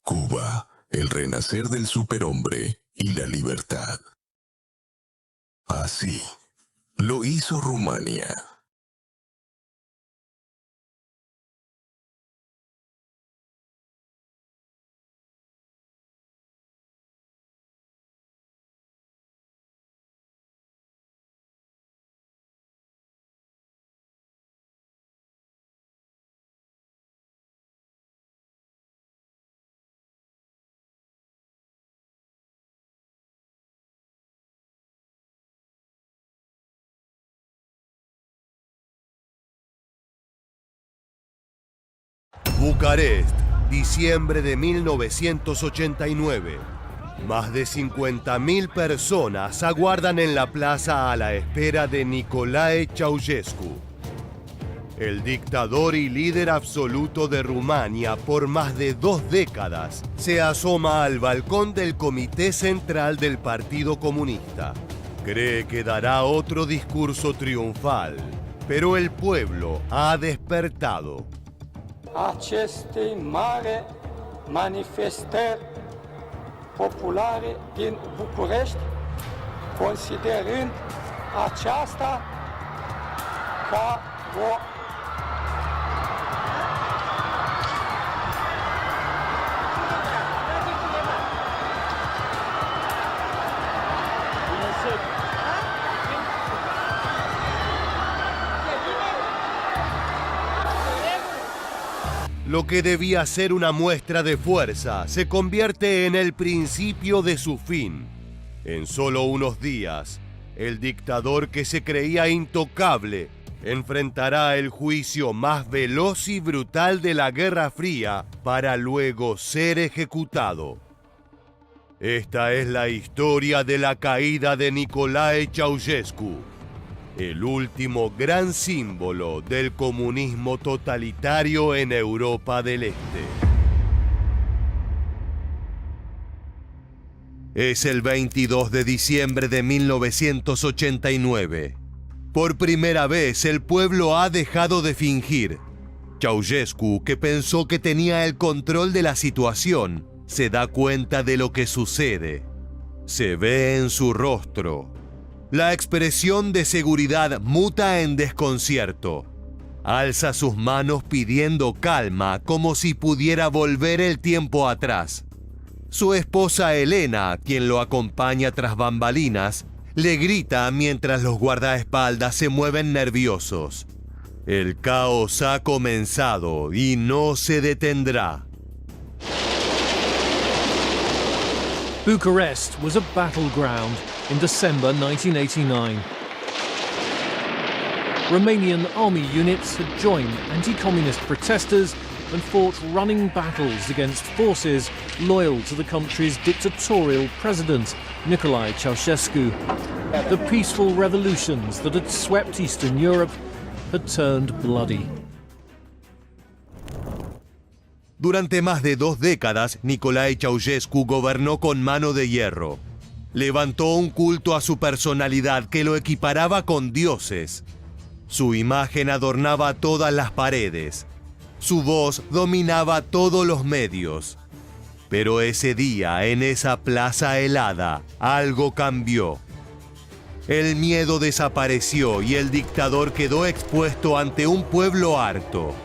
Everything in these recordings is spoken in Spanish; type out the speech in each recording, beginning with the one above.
Cuba, el renacer del superhombre y la libertad. Así lo hizo Rumania. Bucarest, diciembre de 1989. Más de 50.000 personas aguardan en la plaza a la espera de Nicolae Ceausescu. El dictador y líder absoluto de Rumania por más de 2 décadas se asoma al balcón del Comité Central del Partido Comunista. Cree que dará otro discurso triunfal, pero el pueblo ha despertado. Acestei mari manifestări populare din București, considerând aceasta ca o Lo que debía ser una muestra de fuerza se convierte en el principio de su fin. En solo unos días, el dictador que se creía intocable enfrentará el juicio más veloz y brutal de la Guerra Fría para luego ser ejecutado. Esta es la historia de la caída de Nicolae Ceausescu, el último gran símbolo del comunismo totalitario en Europa del Este. Es el 22 de diciembre de 1989. Por primera vez el pueblo ha dejado de fingir. Ceausescu, que pensó que tenía el control de la situación, se da cuenta de lo que sucede. Se ve en su rostro. La expresión de seguridad muta en desconcierto. Alza sus manos pidiendo calma, como si pudiera volver el tiempo atrás. Su esposa Elena, quien lo acompaña tras bambalinas, le grita mientras los guardaespaldas se mueven nerviosos. El caos ha comenzado y no se detendrá. Bucharest was a battleground in December 1989. Romanian army units had joined anti-communist protesters and fought running battles against forces loyal to the country's dictatorial president, Nicolae Ceausescu. The peaceful revolutions that had swept Eastern Europe had turned bloody. Durante más de 2 décadas, Nicolae Ceausescu gobernó con mano de hierro. Levantó un culto a su personalidad que lo equiparaba con dioses. Su imagen adornaba todas las paredes. Su voz dominaba todos los medios. Pero ese día, en esa plaza helada, algo cambió. El miedo desapareció y el dictador quedó expuesto ante un pueblo harto.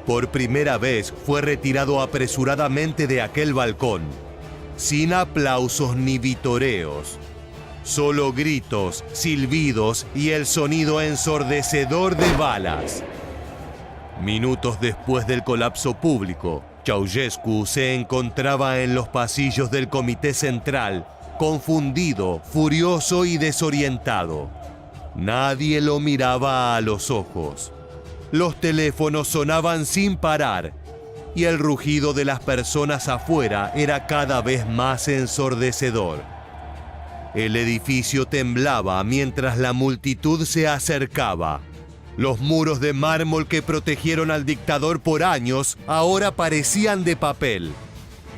Por primera vez fue retirado apresuradamente de aquel balcón, sin aplausos ni vitoreos, solo gritos, silbidos y el sonido ensordecedor de balas. Minutos después del colapso público, Ceausescu se encontraba en los pasillos del Comité Central, confundido, furioso y desorientado. Nadie lo miraba a los ojos. Los teléfonos sonaban sin parar y el rugido de las personas afuera era cada vez más ensordecedor. El edificio temblaba mientras la multitud se acercaba. Los muros de mármol que protegieron al dictador por años ahora parecían de papel.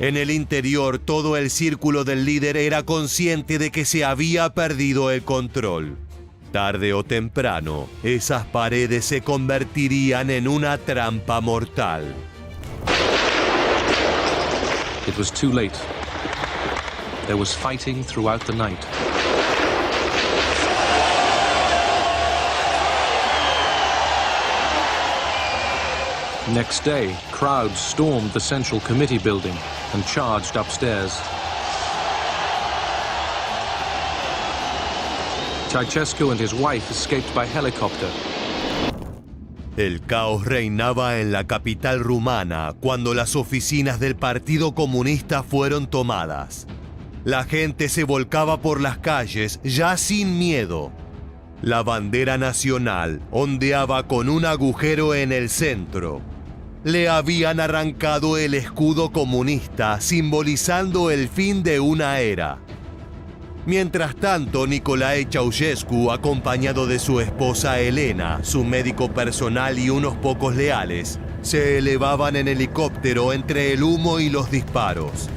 En el interior, todo el círculo del líder era consciente de que se había perdido el control. Tarde o temprano, esas paredes se convertirían en una trampa mortal. The it was too late. There was fighting throughout the night. Next day, crowds stormed the Central Committee building and charged upstairs. Ceausescu and his wife escaped by helicopter. El caos reinaba en la capital rumana cuando las oficinas del Partido Comunista fueron tomadas. La gente se volcaba por las calles ya sin miedo. La bandera nacional ondeaba con un agujero en el centro. Le habían arrancado el escudo comunista, simbolizando el fin de una era. Mientras tanto, Nicolae Ceausescu, acompañado de su esposa Elena, su médico personal y unos pocos leales, se elevaban en helicóptero entre el humo y los disparos.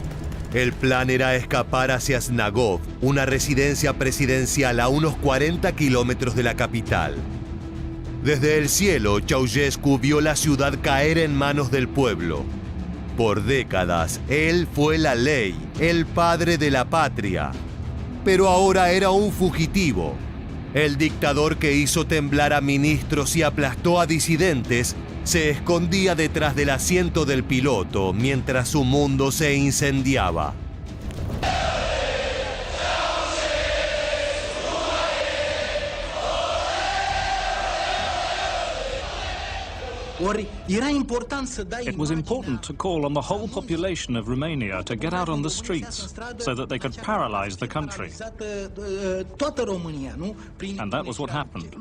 El plan era escapar hacia Snagov, una residencia presidencial a unos 40 kilómetros de la capital. Desde el cielo, Ceausescu vio la ciudad caer en manos del pueblo. Por décadas, él fue la ley, el padre de la patria. Pero ahora era un fugitivo. El dictador que hizo temblar a ministros y aplastó a disidentes se escondía detrás del asiento del piloto mientras su mundo se incendiaba. It was important to call on the whole population of Romania to get out on the streets so that they could paralyze the country. And that was what happened.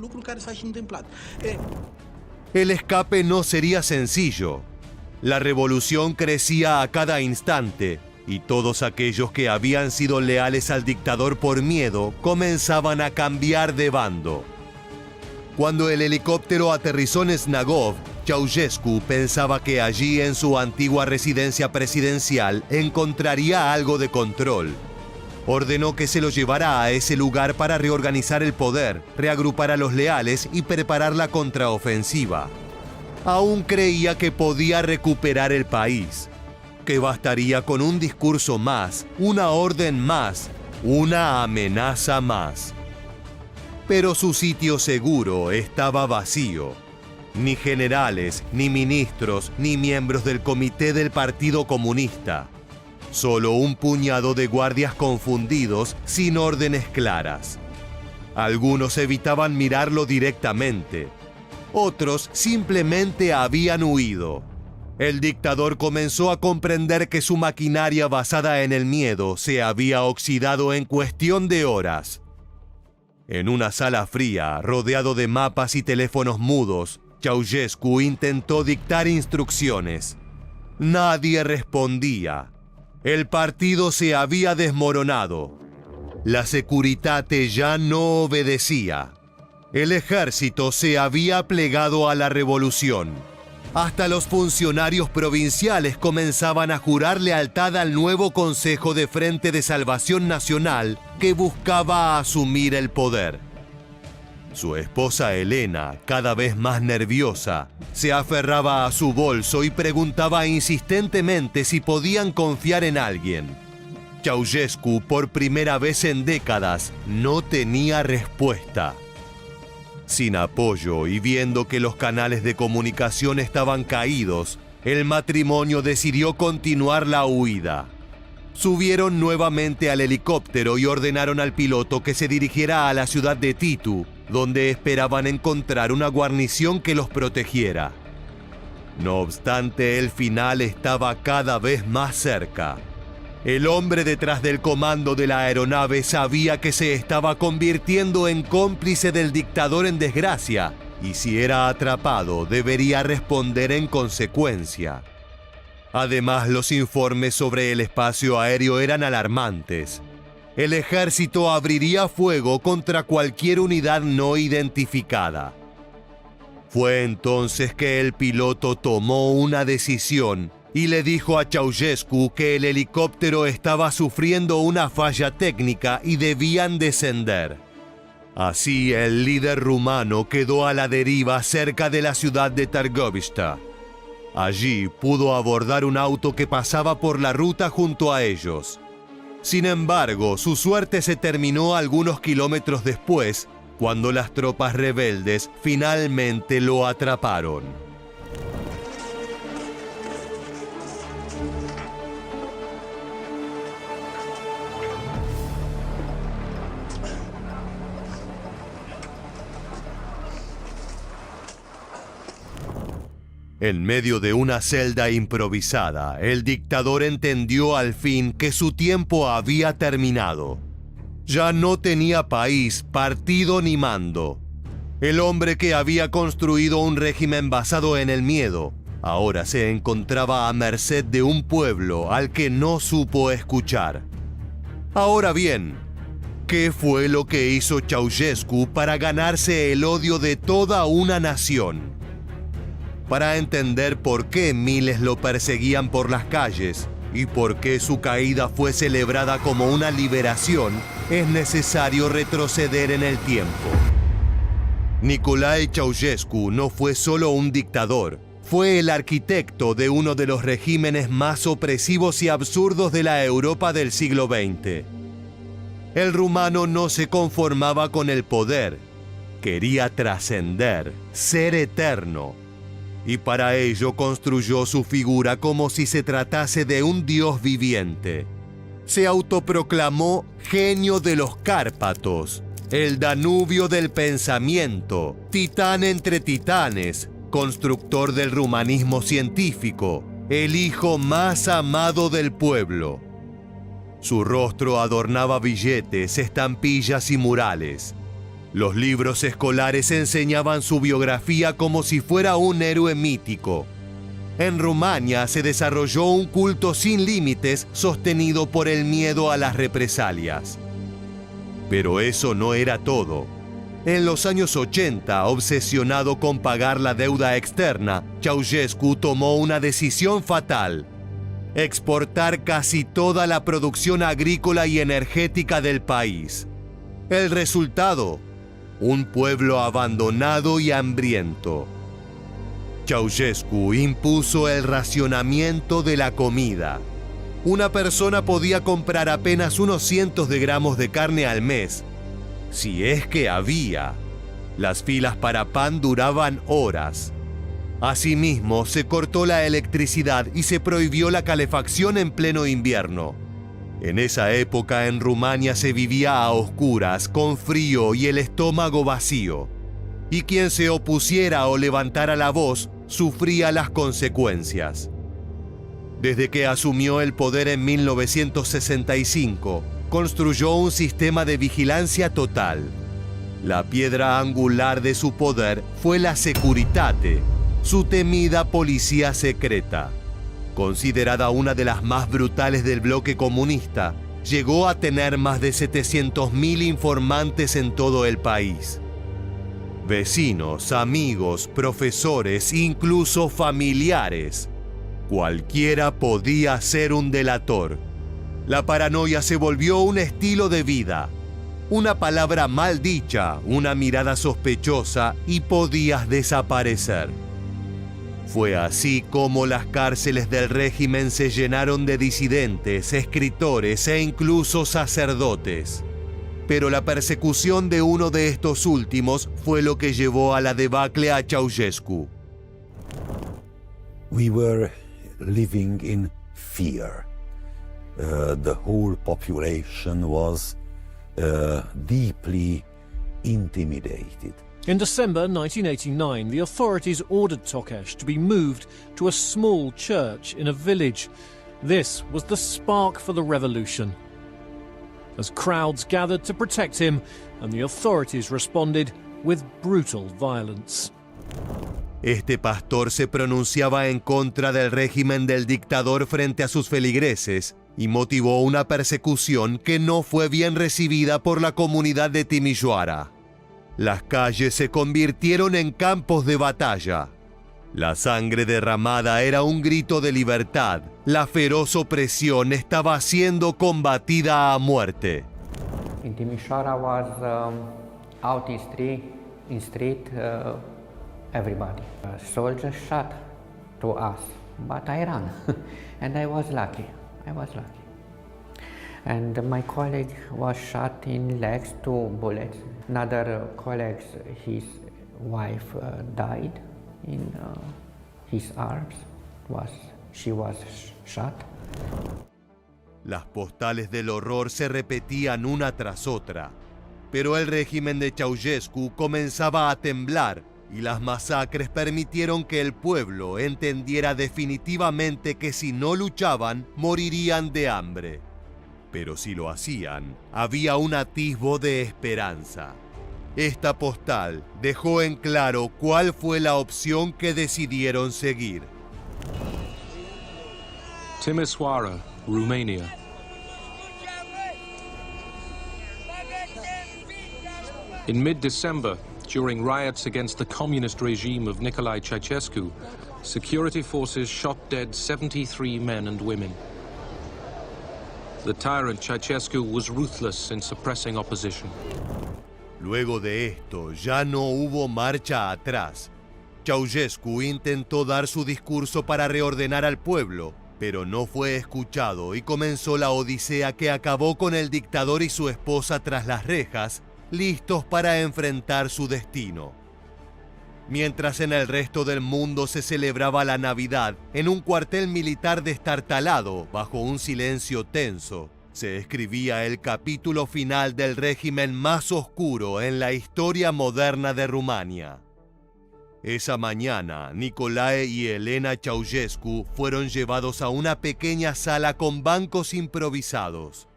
El escape no sería sencillo. La revolución crecía a cada instante y todos aquellos que habían sido leales al dictador por miedo comenzaban a cambiar de bando. Cuando el helicóptero aterrizó en Snagov, Ceausescu pensaba que allí en su antigua residencia presidencial encontraría algo de control. Ordenó que se lo llevara a ese lugar para reorganizar el poder, reagrupar a los leales y preparar la contraofensiva. Aún creía que podía recuperar el país, que bastaría con un discurso más, una orden más, una amenaza más. Pero su sitio seguro estaba vacío. Ni generales, ni ministros, ni miembros del comité del Partido Comunista. Solo un puñado de guardias confundidos sin órdenes claras. Algunos evitaban mirarlo directamente. Otros simplemente habían huido. El dictador comenzó a comprender que su maquinaria basada en el miedo se había oxidado en cuestión de horas. En una sala fría, rodeado de mapas y teléfonos mudos, Ceausescu intentó dictar instrucciones. Nadie respondía. El partido se había desmoronado. La Securitate ya no obedecía. El ejército se había plegado a la revolución. Hasta los funcionarios provinciales comenzaban a jurar lealtad al nuevo Consejo de Frente de Salvación Nacional que buscaba asumir el poder. Su esposa Elena, cada vez más nerviosa, se aferraba a su bolso y preguntaba insistentemente si podían confiar en alguien. Ceausescu, por primera vez en décadas, no tenía respuesta. Sin apoyo y viendo que los canales de comunicación estaban caídos, el matrimonio decidió continuar la huida. Subieron nuevamente al helicóptero y ordenaron al piloto que se dirigiera a la ciudad de Titu, donde esperaban encontrar una guarnición que los protegiera. No obstante, el final estaba cada vez más cerca. El hombre detrás del comando de la aeronave sabía que se estaba convirtiendo en cómplice del dictador en desgracia, y si era atrapado, debería responder en consecuencia. Además, los informes sobre el espacio aéreo eran alarmantes. El ejército abriría fuego contra cualquier unidad no identificada. Fue entonces que el piloto tomó una decisión y le dijo a Ceausescu que el helicóptero estaba sufriendo una falla técnica y debían descender. Así, el líder rumano quedó a la deriva cerca de la ciudad de Târgoviște. Allí pudo abordar un auto que pasaba por la ruta junto a ellos. Sin embargo, su suerte se terminó algunos kilómetros después, cuando las tropas rebeldes finalmente lo atraparon. En medio de una celda improvisada, el dictador entendió al fin que su tiempo había terminado. Ya no tenía país, partido ni mando. El hombre que había construido un régimen basado en el miedo, ahora se encontraba a merced de un pueblo al que no supo escuchar. Ahora bien, ¿qué fue lo que hizo Ceausescu para ganarse el odio de toda una nación? Para entender por qué miles lo perseguían por las calles y por qué su caída fue celebrada como una liberación, es necesario retroceder en el tiempo. Nicolae Ceausescu no fue solo un dictador, fue el arquitecto de uno de los regímenes más opresivos y absurdos de la Europa del siglo XX. El rumano no se conformaba con el poder, quería trascender, ser eterno. Y para ello construyó su figura como si se tratase de un dios viviente. Se autoproclamó genio de los Cárpatos, el Danubio del pensamiento, titán entre titanes, constructor del rumanismo científico, el hijo más amado del pueblo. Su rostro adornaba billetes, estampillas y murales. Los libros escolares enseñaban su biografía como si fuera un héroe mítico. En Rumania se desarrolló un culto sin límites sostenido por el miedo a las represalias. Pero eso no era todo. En los años 80, obsesionado con pagar la deuda externa, Ceausescu tomó una decisión fatal: exportar casi toda la producción agrícola y energética del país. El resultado: un pueblo abandonado y hambriento. Ceausescu impuso el racionamiento de la comida. Una persona podía comprar apenas unos cientos de gramos de carne al mes, si es que había. Las filas para pan duraban horas. Asimismo, se cortó la electricidad y se prohibió la calefacción en pleno invierno. En esa época en Rumania se vivía a oscuras, con frío y el estómago vacío. Y quien se opusiera o levantara la voz sufría las consecuencias. Desde que asumió el poder en 1965, construyó un sistema de vigilancia total. La piedra angular de su poder fue la Securitate, su temida policía secreta. Considerada una de las más brutales del bloque comunista, llegó a tener más de 700.000 informantes en todo el país. Vecinos, amigos, profesores, incluso familiares. Cualquiera podía ser un delator. La paranoia se volvió un estilo de vida. Una palabra mal dicha, una mirada sospechosa y podías desaparecer. Fue así como las cárceles del régimen se llenaron de disidentes, escritores e incluso sacerdotes. Pero la persecución de uno de estos últimos fue lo que llevó a la debacle a Ceausescu. We were living in fear. The whole population was deeply intimidated. In December 1989, the authorities ordered Tokash to be moved to a small church in a village. This was the spark for the revolution. As crowds gathered to protect him, and the authorities responded with brutal violence. Este pastor se pronunciaba en contra del régimen del dictador frente a sus feligreses y motivó una persecución que no fue bien recibida por la comunidad de Timișoara. Las calles se convirtieron en campos de batalla. La sangre derramada era un grito de libertad. La feroz opresión estaba siendo combatida a muerte. In Timișoara was out in street everybody. Soldiers shot to us, but I ran and I was lucky. And my colleague was shot in legs, 2 bullets. Another colleague, his wife died in his arms. She was shot. Las postales del horror se repetían una tras otra, pero el régimen de Ceausescu comenzaba a temblar y las masacres permitieron que el pueblo entendiera definitivamente que si no luchaban, morirían de hambre. Pero si lo hacían, había un atisbo de esperanza. Esta postal dejó en claro cuál fue la opción que decidieron seguir. Timișoara, Romania. In mid-December, during riots against the communist regime of Nicolae Ceausescu, security forces shot dead 73 men and women. The tyrant Ceausescu was ruthless in suppressing opposition. Luego de esto, ya no hubo marcha atrás. Ceausescu intentó dar su discurso para reordenar al pueblo, pero no fue escuchado y comenzó la odisea que acabó con el dictador y su esposa tras las rejas, listos para enfrentar su destino. Mientras en el resto del mundo se celebraba la Navidad en un cuartel militar destartalado bajo un silencio tenso, se escribía el capítulo final del régimen más oscuro en la historia moderna de Rumania. Esa mañana, Nicolae y Elena Ceausescu fueron llevados a una pequeña sala con bancos improvisados.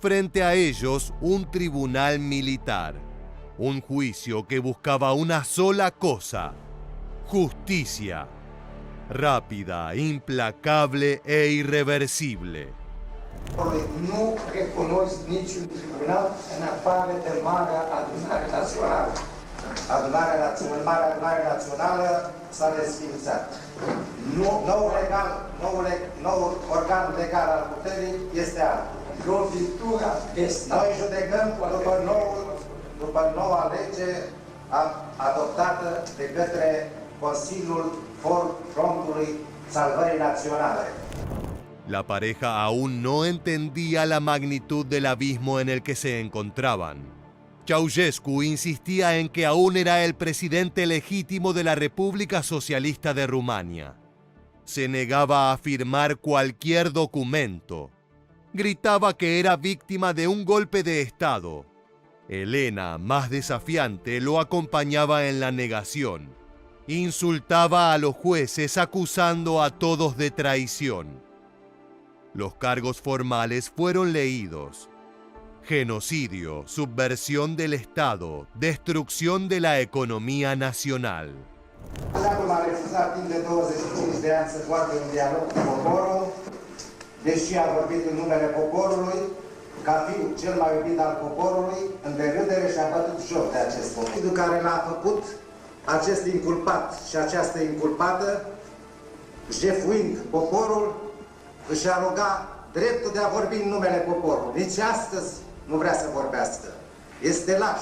Frente a ellos, un tribunal militar. Un juicio que buscaba una sola cosa: justicia. Rápida, implacable e irreversible. Nu recunosc niciun tribunal în afară de Marea Adunare Națională. Marea Adunare Națională s-a desființat. Noul organ legal al puterii este altul. Lovitura este. Noi judecăm după noua lege adoptată de către Consiliul Frontului Salvării Naționale. La pareja aún no entendía la magnitud del abismo en el que se encontraban. Ceausescu insistía en que aún era el presidente legítimo de la República Socialista de Rumania. Se negaba a firmar cualquier documento. Gritaba que era víctima de un golpe de Estado. Elena, más desafiante, lo acompañaba en la negación. Insultaba a los jueces acusando a todos de traición. Los cargos formales fueron leídos: genocidio, subversión del Estado, destrucción de la economía nacional. Statul a refuzat timp de 25 de ani să poartă un dialog cu poporul, deși a vorbit în numele poporului, ca fiul cel mai iubit al poporului, în derâdere și-a bătut joc de acest popor. Ghidul care l-a făcut acest inculpat și această inculpată, jefuind poporul, își aroga dreptul de a vorbi în numele poporului. Nici astăzi nu vrea să vorbească. Este laș.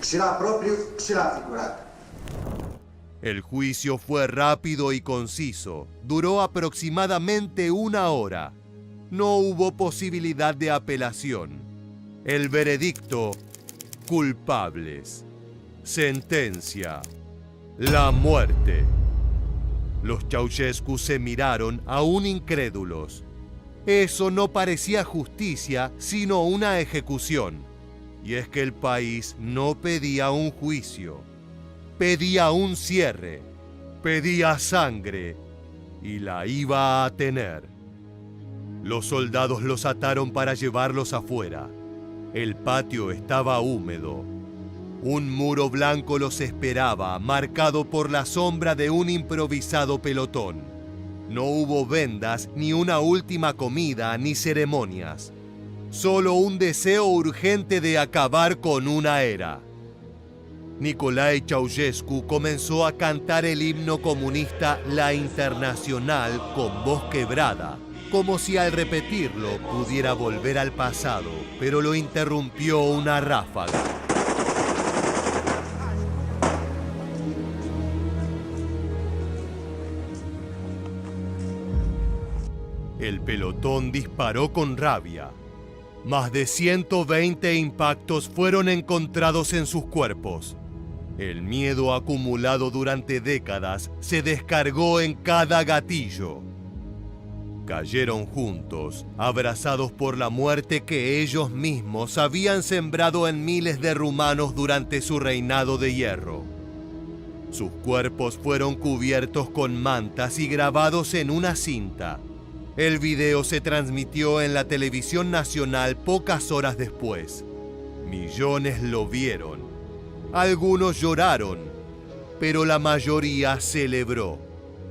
Și la propriu și la figurat. El juicio fue rápido y conciso. Duró aproximadamente 1 hora. No hubo posibilidad de apelación. El veredicto: culpables. Sentencia: la muerte. Los Ceausescu se miraron aún incrédulos. Eso no parecía justicia, sino una ejecución. Y es que el país no pedía un juicio, pedía un cierre, pedía sangre, y la iba a tener. Los soldados los ataron para llevarlos afuera. El patio estaba húmedo. Un muro blanco los esperaba, marcado por la sombra de un improvisado pelotón. No hubo vendas, ni una última comida, ni ceremonias. Solo un deseo urgente de acabar con una era. Nicolae Ceausescu comenzó a cantar el himno comunista La Internacional con voz quebrada, como si al repetirlo pudiera volver al pasado, pero lo interrumpió una ráfaga. El pelotón disparó con rabia. Más de 120 impactos fueron encontrados en sus cuerpos. El miedo acumulado durante décadas se descargó en cada gatillo. Cayeron juntos, abrazados por la muerte que ellos mismos habían sembrado en miles de rumanos durante su reinado de hierro. Sus cuerpos fueron cubiertos con mantas y grabados en una cinta. El video se transmitió en la televisión nacional pocas horas después. Millones lo vieron. Algunos lloraron, pero la mayoría celebró.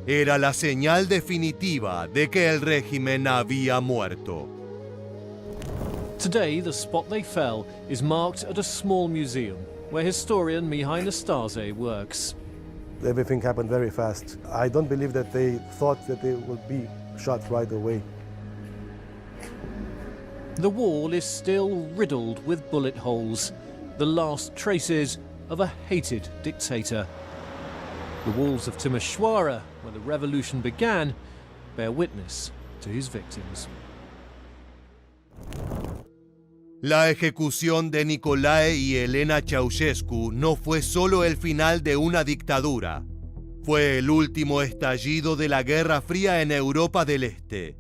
Era la señal definitiva de que el régimen había muerto. Today, the spot they fell is marked at a small museum where historian Mihai Năstase works. Everything happened very fast. I don't believe that they thought that they would be shot right away. The wall is still riddled with bullet holes, the last traces of a hated dictator. The walls of Timișoara, where the revolution began, bear witness to his victims. La ejecución de Nicolae y Elena Ceausescu no fue solo el final de una dictadura. Fue el último estallido de la Guerra Fría en Europa del Este.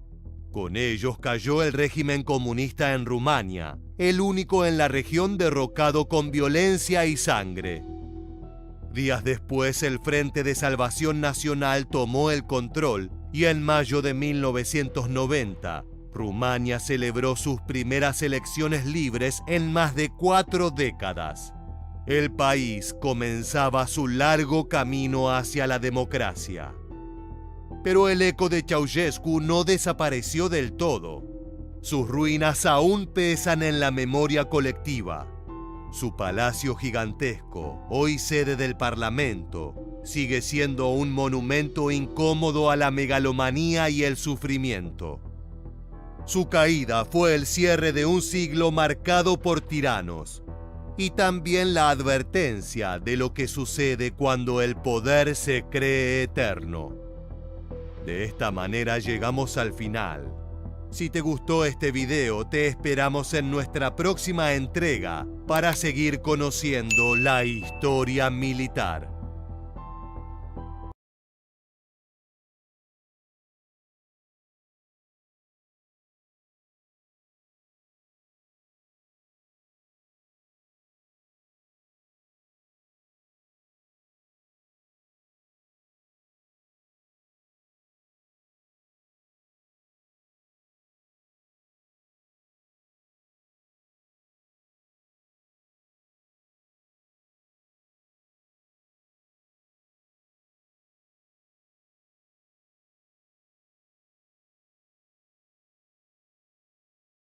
Con ellos cayó el régimen comunista en Rumania, el único en la región derrocado con violencia y sangre. Días después, el Frente de Salvación Nacional tomó el control y en mayo de 1990, Rumania celebró sus primeras elecciones libres en más de 4 décadas. El país comenzaba su largo camino hacia la democracia. Pero el eco de Ceausescu no desapareció del todo. Sus ruinas aún pesan en la memoria colectiva. Su palacio gigantesco, hoy sede del Parlamento, sigue siendo un monumento incómodo a la megalomanía y el sufrimiento. Su caída fue el cierre de un siglo marcado por tiranos, y también la advertencia de lo que sucede cuando el poder se cree eterno. De esta manera llegamos al final. Si te gustó este video, te esperamos en nuestra próxima entrega para seguir conociendo la historia militar.